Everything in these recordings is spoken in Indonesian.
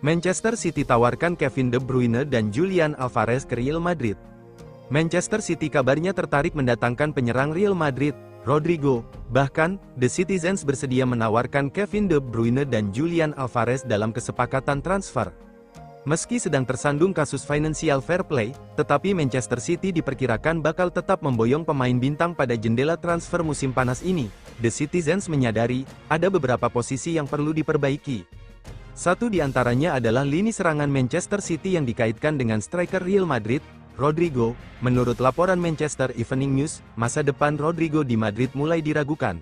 Manchester City tawarkan Kevin De Bruyne dan Julian Alvarez ke Real Madrid. Manchester City kabarnya tertarik mendatangkan penyerang Real Madrid, Rodrigo. Bahkan, The Citizens bersedia menawarkan Kevin De Bruyne dan Julian Alvarez dalam kesepakatan transfer. Meski sedang tersandung kasus financial fair play, tetapi Manchester City diperkirakan bakal tetap memboyong pemain bintang pada jendela transfer musim panas ini. The Citizens menyadari, ada beberapa posisi yang perlu diperbaiki. Satu di antaranya adalah lini serangan Manchester City yang dikaitkan dengan striker Real Madrid, Rodrigo. Menurut laporan Manchester Evening News, masa depan Rodrigo di Madrid mulai diragukan.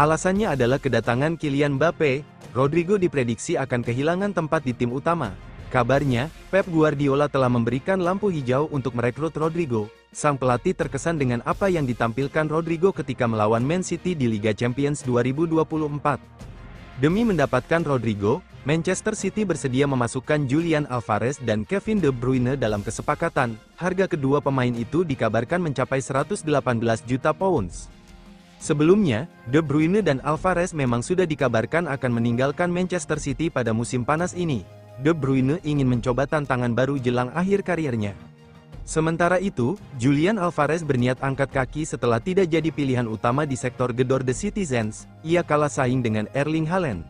Alasannya adalah kedatangan Kylian Mbappe. Rodrigo diprediksi akan kehilangan tempat di tim utama. Kabarnya, Pep Guardiola telah memberikan lampu hijau untuk merekrut Rodrigo. Sang pelatih terkesan dengan apa yang ditampilkan Rodrigo ketika melawan Man City di Liga Champions 2024. Demi mendapatkan Rodrigo, Manchester City bersedia memasukkan Julian Alvarez dan Kevin De Bruyne dalam kesepakatan. Harga kedua pemain itu dikabarkan mencapai 118 juta pounds. Sebelumnya, De Bruyne dan Alvarez memang sudah dikabarkan akan meninggalkan Manchester City pada musim panas ini. De Bruyne ingin mencoba tantangan baru jelang akhir karirnya. Sementara itu, Julian Alvarez berniat angkat kaki setelah tidak jadi pilihan utama di sektor gedor The Citizens. Ia kalah saing dengan Erling Haaland.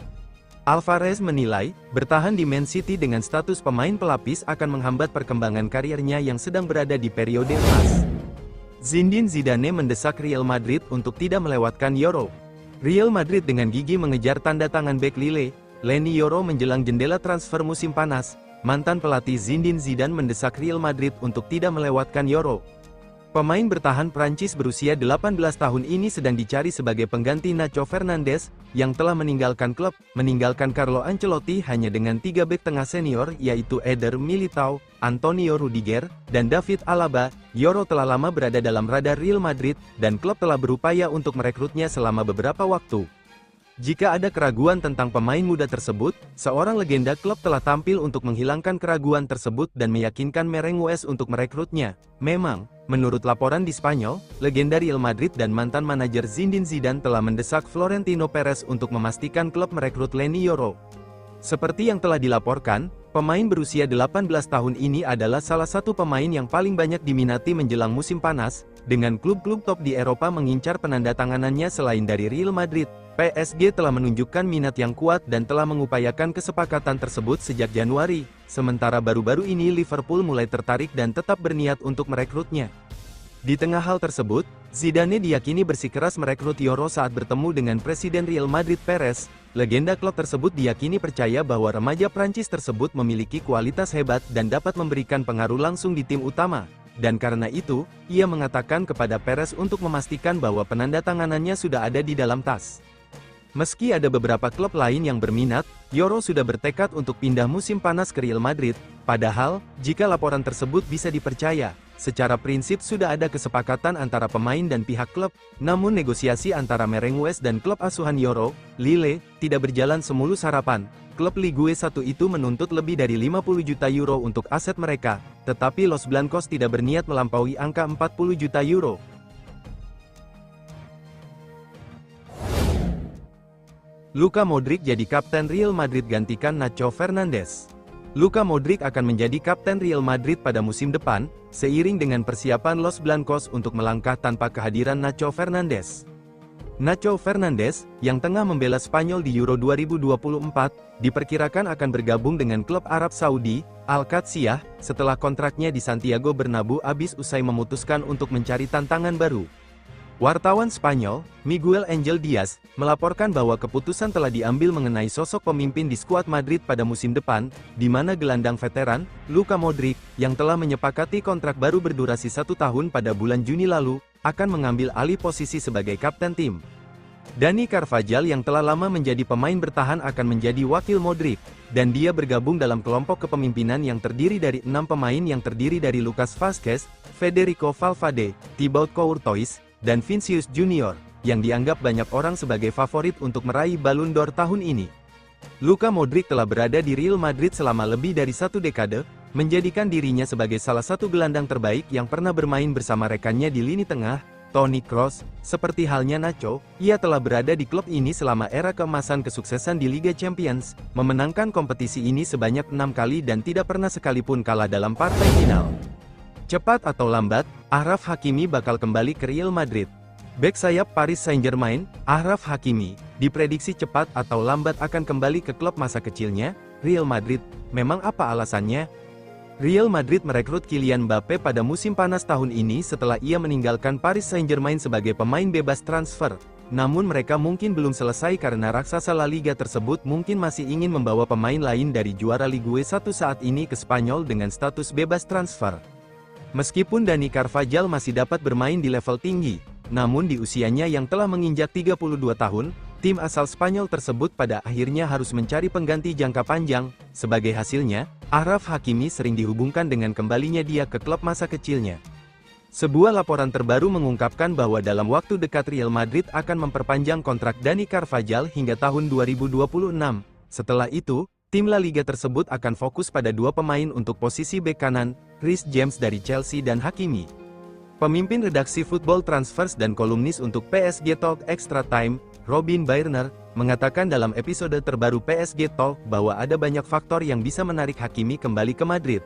Alvarez menilai, bertahan di Man City dengan status pemain pelapis akan menghambat perkembangan karirnya yang sedang berada di periode emas. Zinedine Zidane mendesak Real Madrid untuk tidak melewatkan Euro. Real Madrid dengan gigih mengejar tanda tangan bek Lille, Leny Yoro menjelang jendela transfer musim panas. Mantan pelatih Zinedine Zidane mendesak Real Madrid untuk tidak melewatkan Euro. Pemain bertahan Prancis berusia 18 tahun ini sedang dicari sebagai pengganti Nacho Fernandes, yang telah meninggalkan klub, meninggalkan Carlo Ancelotti hanya dengan 3 bek tengah senior yaitu Eder Militao, Antonio Rudiger, dan David Alaba. Yoro telah lama berada dalam radar Real Madrid, dan klub telah berupaya untuk merekrutnya selama beberapa waktu. Jika ada keraguan tentang pemain muda tersebut, seorang legenda klub telah tampil untuk menghilangkan keraguan tersebut dan meyakinkan Merengues untuk merekrutnya. Memang, menurut laporan di Spanyol, legenda Real Madrid dan mantan manajer Zinedine Zidane telah mendesak Florentino Perez untuk memastikan klub merekrut Leny Yoro. Seperti yang telah dilaporkan, pemain berusia 18 tahun ini adalah salah satu pemain yang paling banyak diminati menjelang musim panas, dengan klub-klub top di Eropa mengincar penandatanganannya selain dari Real Madrid. PSG telah menunjukkan minat yang kuat dan telah mengupayakan kesepakatan tersebut sejak Januari, sementara baru-baru ini Liverpool mulai tertarik dan tetap berniat untuk merekrutnya. Di tengah hal tersebut, Zidane diyakini bersikeras merekrut Yoro saat bertemu dengan Presiden Real Madrid Perez. Legenda klub tersebut diyakini percaya bahwa remaja Prancis tersebut memiliki kualitas hebat dan dapat memberikan pengaruh langsung di tim utama. Dan karena itu, ia mengatakan kepada Perez untuk memastikan bahwa penandatanganannya sudah ada di dalam tas. Meski ada beberapa klub lain yang berminat, Yoro sudah bertekad untuk pindah musim panas ke Real Madrid. Padahal, jika laporan tersebut bisa dipercaya, secara prinsip sudah ada kesepakatan antara pemain dan pihak klub. Namun negosiasi antara Merengues dan klub asuhan Yoro, Lille, tidak berjalan semulus harapan. Klub Ligue 1 itu menuntut lebih dari 50 juta euro untuk aset mereka, tetapi Los Blancos tidak berniat melampaui angka 40 juta euro. Luka Modric jadi kapten Real Madrid gantikan Nacho Fernandes. Luka Modric akan menjadi kapten Real Madrid pada musim depan, seiring dengan persiapan Los Blancos untuk melangkah tanpa kehadiran Nacho Fernandes. Nacho Fernandes, yang tengah membela Spanyol di Euro 2024, diperkirakan akan bergabung dengan klub Arab Saudi, Al-Qadsiah, setelah kontraknya di Santiago Bernabeu habis usai memutuskan untuk mencari tantangan baru. Wartawan Spanyol, Miguel Angel Diaz, melaporkan bahwa keputusan telah diambil mengenai sosok pemimpin di skuad Madrid pada musim depan, di mana gelandang veteran, Luka Modric, yang telah menyepakati kontrak baru berdurasi 1 tahun pada bulan Juni lalu, akan mengambil alih posisi sebagai kapten tim. Dani Carvajal yang telah lama menjadi pemain bertahan akan menjadi wakil Modric, dan dia bergabung dalam kelompok kepemimpinan yang terdiri dari 6 pemain yang terdiri dari Lucas Vázquez, Federico Valverde, Thibaut Courtois, dan Vinicius Junior, yang dianggap banyak orang sebagai favorit untuk meraih Ballon d'Or tahun ini. Luka Modric telah berada di Real Madrid selama lebih dari 1 dekade, menjadikan dirinya sebagai salah satu gelandang terbaik yang pernah bermain bersama rekannya di lini tengah. Toni Kroos, seperti halnya Nacho, ia telah berada di klub ini selama era keemasan kesuksesan di Liga Champions, memenangkan kompetisi ini sebanyak 6 kali dan tidak pernah sekalipun kalah dalam partai final. Cepat atau lambat, Achraf Hakimi bakal kembali ke Real Madrid. Bek sayap Paris Saint-Germain, Achraf Hakimi, diprediksi cepat atau lambat akan kembali ke klub masa kecilnya, Real Madrid. Memang apa alasannya? Real Madrid merekrut Kylian Mbappe pada musim panas tahun ini setelah ia meninggalkan Paris Saint-Germain sebagai pemain bebas transfer. Namun mereka mungkin belum selesai karena raksasa La Liga tersebut mungkin masih ingin membawa pemain lain dari juara Ligue 1 saat ini ke Spanyol dengan status bebas transfer. Meskipun Dani Carvajal masih dapat bermain di level tinggi, namun di usianya yang telah menginjak 32 tahun, tim asal Spanyol tersebut pada akhirnya harus mencari pengganti jangka panjang. Sebagai hasilnya, Achraf Hakimi sering dihubungkan dengan kembalinya dia ke klub masa kecilnya. Sebuah laporan terbaru mengungkapkan bahwa dalam waktu dekat Real Madrid akan memperpanjang kontrak Dani Carvajal hingga tahun 2026. Setelah itu, tim La Liga tersebut akan fokus pada dua pemain untuk posisi bek kanan, Reece James dari Chelsea dan Hakimi. Pemimpin redaksi Football Transfers dan kolumnis untuk PSG Talk Extra Time, Robin Baerner, mengatakan dalam episode terbaru PSG Talk bahwa ada banyak faktor yang bisa menarik Hakimi kembali ke Madrid.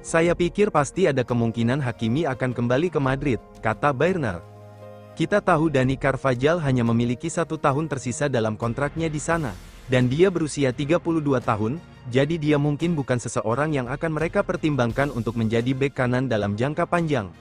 Saya pikir pasti ada kemungkinan Hakimi akan kembali ke Madrid, kata Baerner. Kita tahu Dani Carvajal hanya memiliki 1 tahun tersisa dalam kontraknya di sana, dan dia berusia 32 tahun, jadi dia mungkin bukan seseorang yang akan mereka pertimbangkan untuk menjadi bek kanan dalam jangka panjang.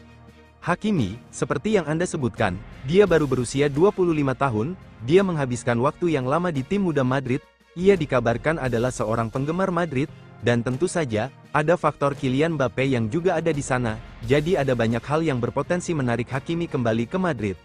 Hakimi, seperti yang Anda sebutkan, dia baru berusia 25 tahun, dia menghabiskan waktu yang lama di tim muda Madrid, ia dikabarkan adalah seorang penggemar Madrid, dan tentu saja, ada faktor Kylian Mbappe yang juga ada di sana, jadi ada banyak hal yang berpotensi menarik Hakimi kembali ke Madrid.